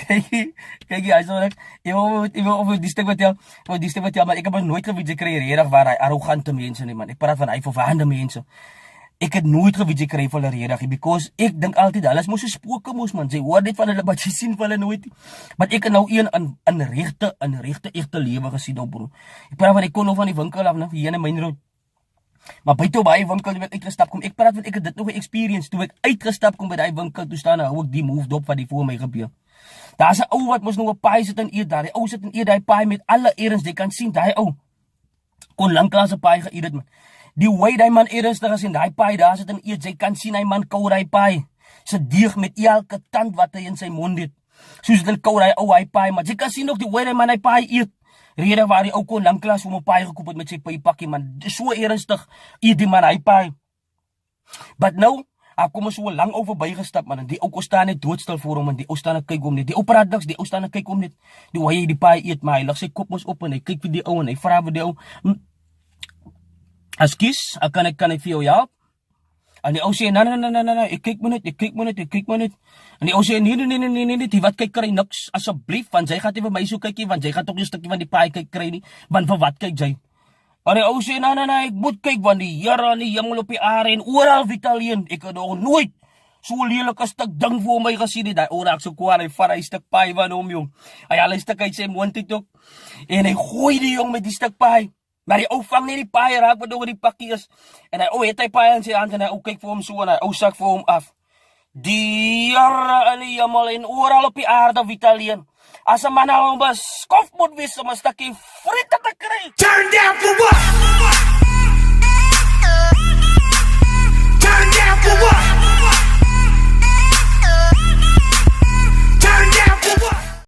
Kijk jy, so ek wil die stuk wat jy, maar ek het nooit geweet jy kry redig waar hy arrogante mense nie man. Ek praat van hy verwaande mense. Ek het nooit geweet jy kry vir hulle redig, because ek dink altyd hulle is mos so spooke mos man. Jy hoor net van hulle, maar jy sien vir hulle nooit. Maar ek het nou een in regte egte lewe gesien op bro. Ek praat van ek kon nog van die winkel af, nou hier in Main Road. Maar buite by die winkel toe ek uitgestap kom, ek praat van ek het dit nog 'n experience toe ek uitgestap kom by daai winkel toe staan hou ek die move dop wat die voor my gebeur. Daar's 'n ou wat mos nog 'n paai sit en eet daar. Die ou sit en eet daai paai met alle erns, jy kan sien daai ou kon lanklaas 'n paai geëet het man. Die way daai man ernstig is en daai paai daar sit en eet, jy kan sien hy man kou daai paai. Sy deeg met elke tand wat hy in sy mond het. Soos dit kou daai ou hy paai, maar jy kan sien ook die way daai man hy paai eet. Rede waar die ou kon lanklaas om 'n paai gekoop het met sy pakkie man. So ernstig eet die man hy paai. But nou, ek kom so lank over bygestap man. En die ou staan net doodstil voor hom en die ou staan en kyk hom net. Die ou praat niks, die ou staan en kyk hom net. Die hoe hy die paai eet, maar hy lig sy kop mos op en hy kyk vir die ou en hy vra vir die ou, "Ekskuus, kan ek vir jou help?" En die ou sê, "Nee, ek kyk maar net. En die ou sê, "Nee, die wat kyk kry niks, asseblief, want jy gaan nie vir my so kykie, want jy gaan toch nie 'n stukkie van die paai kyk kry nie, want vir wat kyk jy?" En die ou sê, "Nee, ek moet kyk, want die Here en die hemel op die aarde en oral Vitaleen, ek het nog nooit so lelik 'n stuk ding vir my gesien nie." Daai ou raak so kwaad, hy vat hy stuk paai van hom, jong. Hy haal hy stuk uit sy mond uit ook, en hy gooi die jong met die stuk paai. Maar die ou vang net die paai raak wat oor die pakkie is. En hy ou het hy paai in sy hand en hy ou kyk vir hom so en hy ou sak vir hom af. Die Here in die hemel en oral op die aarde Vitaleen. As 'n man nou beskof moet wees om 'n stukkie fritte te kry. Turn down for what? Turn down for what?